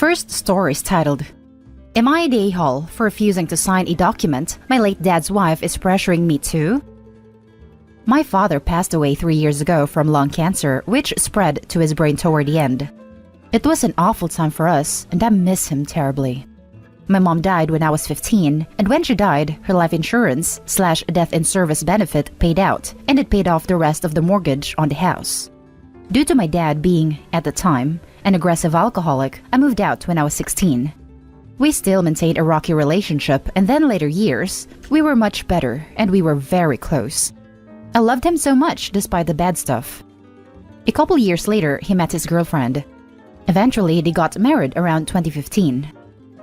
First story is titled, Am I the a-hole for refusing to sign a document my late dad's wife is pressuring me to? My father passed away 3 years ago from lung cancer, which spread to his brain toward the end. It was an awful time for us, and I miss him terribly. My mom died when I was 15, and when she died, her life insurance/death in service benefit paid out, and it paid off the rest of the mortgage on the house. Due to my dad being, at the time, an aggressive alcoholic, I moved out when I was 16. We still maintained a rocky relationship, and then later years, we were much better, and we were very close. I loved him so much despite the bad stuff. A couple years later, he met his girlfriend. Eventually, they got married around 2015.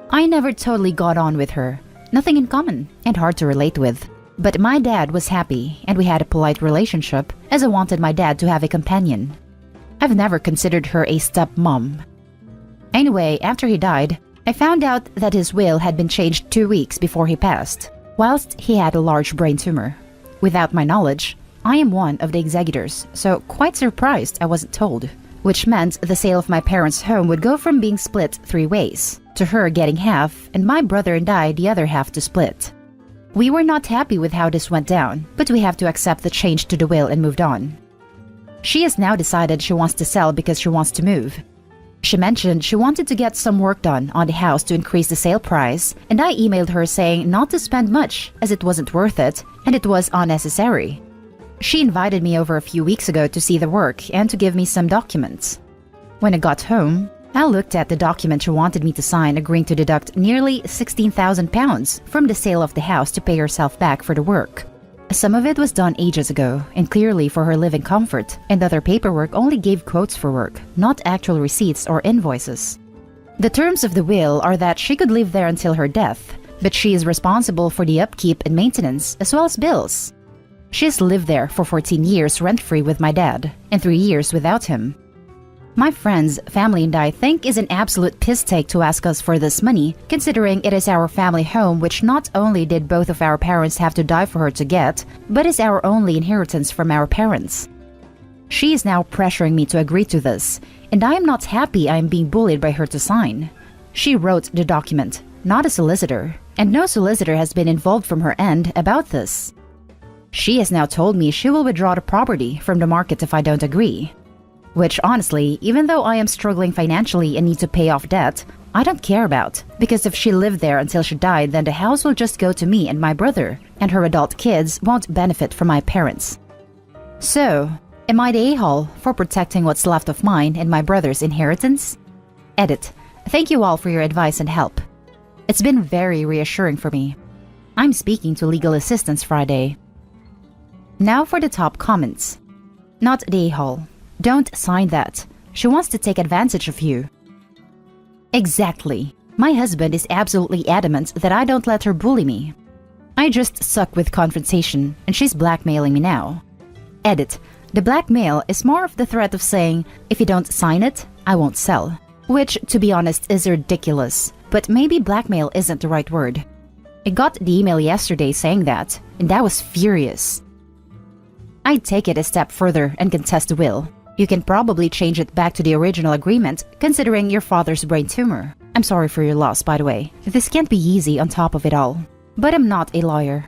I never totally got on with her, nothing in common, and hard to relate with. But my dad was happy, and we had a polite relationship, as I wanted my dad to have a companion. I've never considered her a stepmom. Anyway, after he died, I found out that his will had been changed 2 weeks before he passed, whilst he had a large brain tumor. Without my knowledge, I am one of the executors, so quite surprised I wasn't told, which meant the sale of my parents' home would go from being split 3 ways, to her getting half, and my brother and I the other half to split. We were not happy with how this went down, but we have to accept the change to the will and moved on. She has now decided she wants to sell because she wants to move. She mentioned she wanted to get some work done on the house to increase the sale price, and I emailed her saying not to spend much as it wasn't worth it and it was unnecessary. She invited me over a few weeks ago to see the work and to give me some documents. When I got home, I looked at the document she wanted me to sign, agreeing to deduct nearly £16,000 from the sale of the house to pay herself back for the work. Some of it was done ages ago and clearly for her living comfort, and other paperwork only gave quotes for work, not actual receipts or invoices. The terms of the will are that she could live there until her death, but she is responsible for the upkeep and maintenance as well as bills. She has lived there for 14 years rent-free with my dad, and 3 years without him. My friends, family and I think is an absolute piss take to ask us for this money, considering it is our family home which not only did both of our parents have to die for her to get, but is our only inheritance from our parents. She is now pressuring me to agree to this, and I am not happy I am being bullied by her to sign. She wrote the document, not a solicitor, and no solicitor has been involved from her end about this. She has now told me she will withdraw the property from the market if I don't agree. Which honestly, even though I am struggling financially and need to pay off debt, I don't care about, because if she lived there until she died, then the house will just go to me and my brother, and her adult kids won't benefit from my parents. So, am I the a-hole for protecting what's left of mine and my brother's inheritance? Edit. Thank you all for your advice and help. It's been very reassuring for me. I'm speaking to Legal Assistance Friday. Now for the top comments. Not the a-hole. Don't sign that. She wants to take advantage of you. Exactly. My husband is absolutely adamant that I don't let her bully me. I just suck with confrontation, and she's blackmailing me now. Edit. The blackmail is more of the threat of saying, if you don't sign it, I won't sell. Which, to be honest, is ridiculous, but maybe blackmail isn't the right word. I got the email yesterday saying that, and I was furious. I'd take it a step further and contest the will. You can probably change it back to the original agreement, considering your father's brain tumor. I'm sorry for your loss, by the way. This can't be easy on top of it all. But I'm not a lawyer.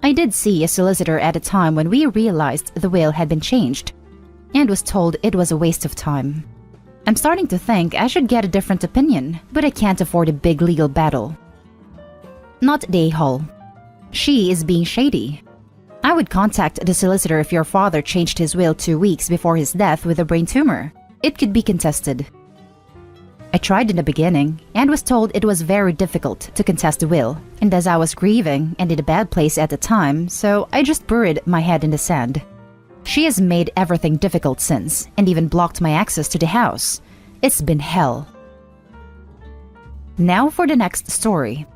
I did see a solicitor at a time when we realized the will had been changed, and was told it was a waste of time. I'm starting to think I should get a different opinion, but I can't afford a big legal battle. Not the a-hole. She is being shady. I would contact the solicitor if your father changed his will 2 weeks before his death with a brain tumor. It could be contested. I tried in the beginning and was told it was very difficult to contest the will, and as I was grieving and in a bad place at the time, so I just buried my head in the sand. She has made everything difficult since, and even blocked my access to the house. It's been hell. Now for the next story.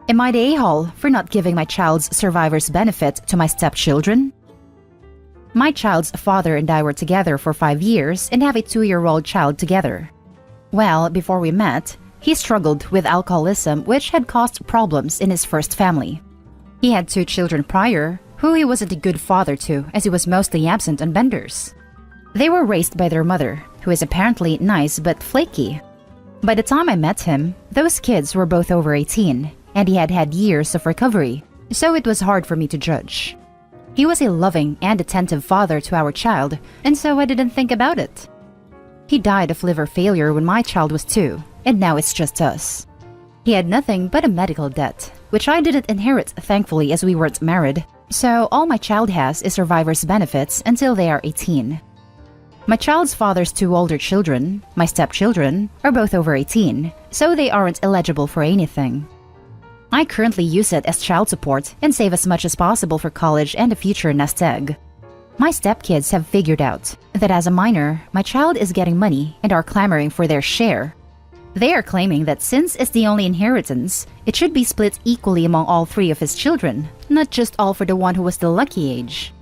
Am I the a-hole for not giving my child's survivor's benefit to my stepchildren? My child's father and I were together for 5 years and have a 2-year-old child together. Well, before we met, he struggled with alcoholism, which had caused problems in his first family. He had 2 children prior, who he wasn't a good father to, as he was mostly absent on benders. They were raised by their mother, who is apparently nice but flaky. By the time I met him, those kids were both over 18, and he had had years of recovery, so it was hard for me to judge. He was a loving and attentive father to our child, and so I didn't think about it. He died of liver failure when my child was 2, and now it's just us. He had nothing but a medical debt, which I didn't inherit thankfully as we weren't married, so all my child has is survivor's benefits until they are 18. My child's father's 2 older children, my stepchildren, are both over 18, so they aren't eligible for anything. I currently use it as child support and save as much as possible for college and a future nest egg. My stepkids have figured out that as a minor, my child is getting money and are clamoring for their share. They are claiming that since it's the only inheritance, it should be split equally among all 3 of his children, not just all for the one who was the lucky age.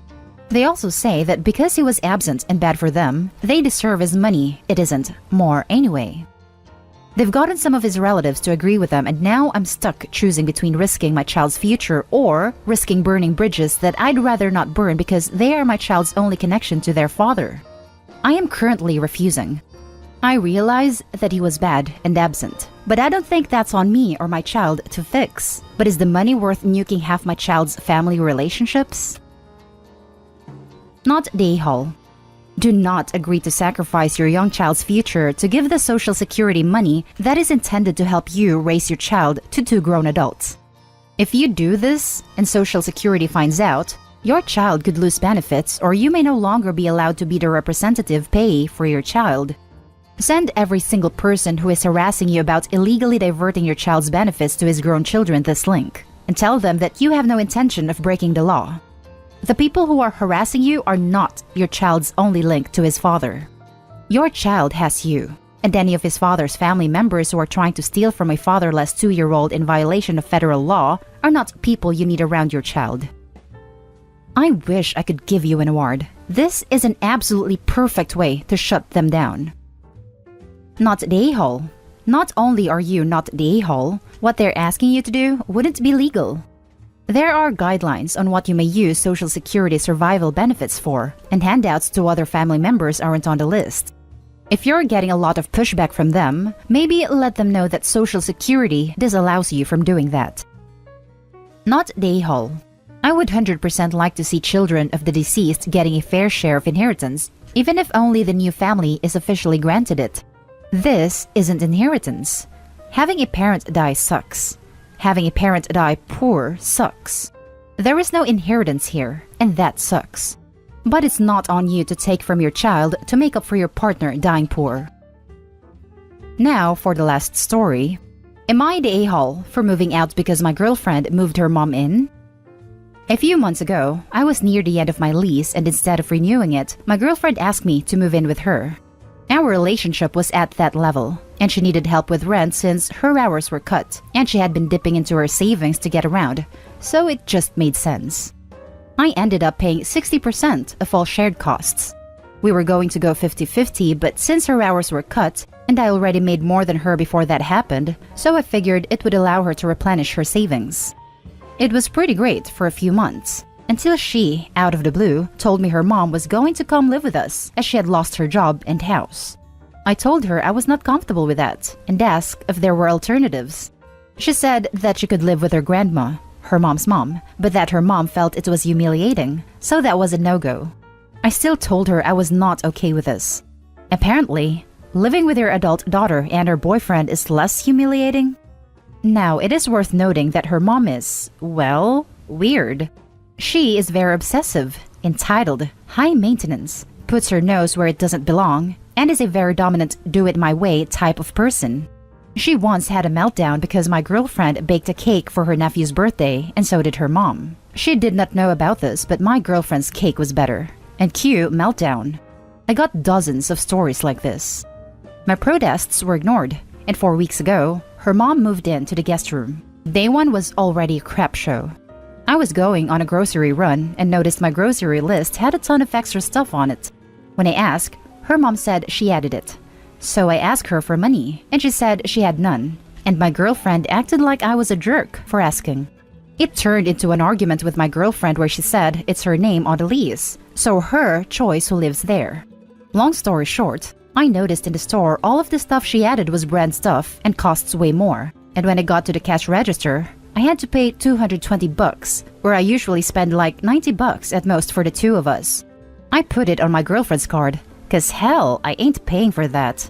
They also say that because he was absent and bad for them, they deserve his money. It isn't more anyway. They've gotten some of his relatives to agree with them, and now I'm stuck choosing between risking my child's future or risking burning bridges that I'd rather not burn because they are my child's only connection to their father. I am currently refusing. I realize that he was bad and absent, but I don't think that's on me or my child to fix. But is the money worth nuking half my child's family relationships? Not day haul. Do not agree to sacrifice your young child's future to give the Social Security money that is intended to help you raise your child to 2 grown adults. If you do this and Social Security finds out, your child could lose benefits or you may no longer be allowed to be the representative payee for your child. Send every single person who is harassing you about illegally diverting your child's benefits to his grown children this link and tell them that you have no intention of breaking the law. The people who are harassing you are not your child's only link to his father. Your child has you, and any of his father's family members who are trying to steal from a fatherless 2-year-old in violation of federal law are not people you need around your child. I wish I could give you an award. This is an absolutely perfect way to shut them down. Not the a-hole. Not only are you not the a-hole, what they're asking you to do wouldn't be legal. There are guidelines on what you may use Social Security survival benefits for, and handouts to other family members aren't on the list. If you're getting a lot of pushback from them, maybe let them know that Social Security disallows you from doing that. Not the a-hole. I would 100% like to see children of the deceased getting a fair share of inheritance, even if only the new family is officially granted it. This isn't inheritance. Having a parent die sucks. Having a parent die poor sucks. There is no inheritance here, and that sucks. But it's not on you to take from your child to make up for your partner dying poor. Now for the last story. Am I the a-hole for moving out because my girlfriend moved her mom in? A few months ago, I was near the end of my lease, and instead of renewing it, my girlfriend asked me to move in with her. Our relationship was at that level, and she needed help with rent since her hours were cut, and she had been dipping into her savings to get around, so it just made sense. I ended up paying 60% of all shared costs. We were going to go 50-50, but since her hours were cut, and I already made more than her before that happened, so I figured it would allow her to replenish her savings. It was pretty great for a few months, until she, out of the blue, told me her mom was going to come live with us as she had lost her job and house. I told her I was not comfortable with that and asked if there were alternatives. She said that she could live with her grandma, her mom's mom, but that her mom felt it was humiliating, so that was a no-go. I still told her I was not okay with this. Apparently, living with her adult daughter and her boyfriend is less humiliating. Now, it is worth noting that her mom is, well, weird. She is very obsessive, entitled, high maintenance, puts her nose where it doesn't belong, and is a very dominant do-it-my-way type of person. She once had a meltdown because my girlfriend baked a cake for her nephew's birthday, and so did her mom. She did not know about this, but my girlfriend's cake was better. And cue meltdown. I got dozens of stories like this. My protests were ignored, and 4 weeks ago, her mom moved into the guest room. Day 1 was already a crap show. I was going on a grocery run and noticed my grocery list had a ton of extra stuff on it. When I asked, her mom said she added it. So I asked her for money, and she said she had none. And my girlfriend acted like I was a jerk for asking. It turned into an argument with my girlfriend where she said it's her name on the lease, so her choice who lives there. Long story short, I noticed in the store all of the stuff she added was brand stuff and costs way more. And when I got to the cash register, I had to pay $220, where I usually spend like $90 at most for the two of us. I put it on my girlfriend's card, cause hell, I ain't paying for that.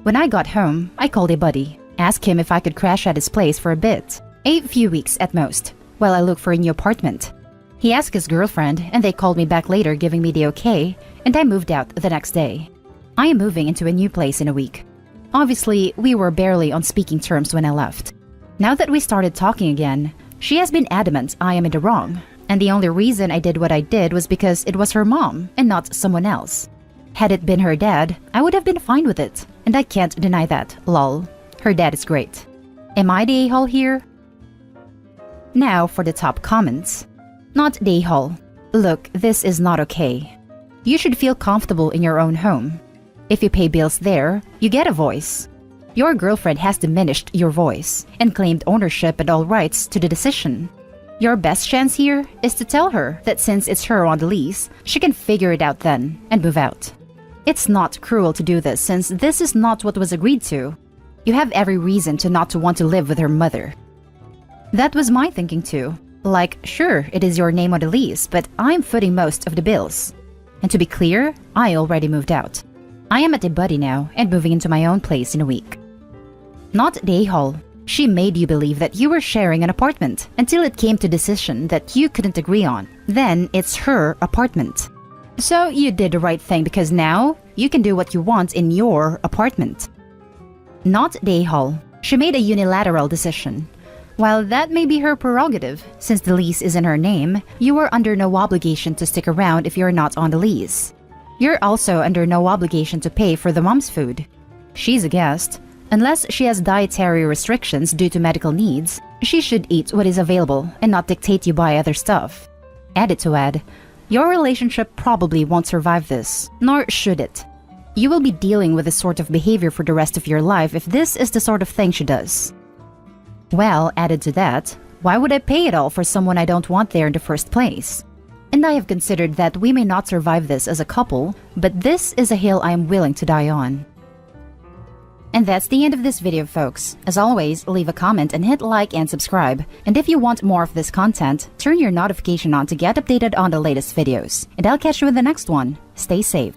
When I got home, I called a buddy, asked him if I could crash at his place for a bit, a few weeks at most, while I look for a new apartment. He asked his girlfriend, and they called me back later giving me the okay, and I moved out the next day. I am moving into a new place in a week. Obviously, we were barely on speaking terms when I left. Now that we started talking again, she has been adamant I am in the wrong, and the only reason I did what I did was because it was her mom and not someone else. Had it been her dad, I would have been fine with it, and I can't deny that, lol. Her dad is great. Am I the a-hole here? Now for the top comments. Not the a-hole. Look, this is not okay. You should feel comfortable in your own home. If you pay bills there, you get a voice. Your girlfriend has diminished your voice and claimed ownership and all rights to the decision. Your best chance here is to tell her that since it's her on the lease, she can figure it out then and move out. It's not cruel to do this since this is not what was agreed to. You have every reason to not to want to live with her mother. That was my thinking too. Like, sure, it is your name on the lease, but I'm footing most of the bills. And to be clear, I already moved out. I am at a buddy now and moving into my own place in a week. Not the a-hole. She made you believe that you were sharing an apartment until it came to decision that you couldn't agree on. Then it's her apartment. So you did the right thing because now you can do what you want in your apartment. Not the a-hole. She made a unilateral decision. While that may be her prerogative, since the lease is in her name, you are under no obligation to stick around if you're not on the lease. You're also under no obligation to pay for the mom's food. She's a guest. Unless she has dietary restrictions due to medical needs, she should eat what is available and not dictate you buy other stuff. Added to add, your relationship probably won't survive this, nor should it. You will be dealing with this sort of behavior for the rest of your life if this is the sort of thing she does. Well, added to that, why would I pay it all for someone I don't want there in the first place? And I have considered that we may not survive this as a couple, but this is a hill I am willing to die on. And that's the end of this video, folks. As always, leave a comment and hit like and subscribe. And if you want more of this content, turn your notification on to get updated on the latest videos. And I'll catch you in the next one. Stay safe.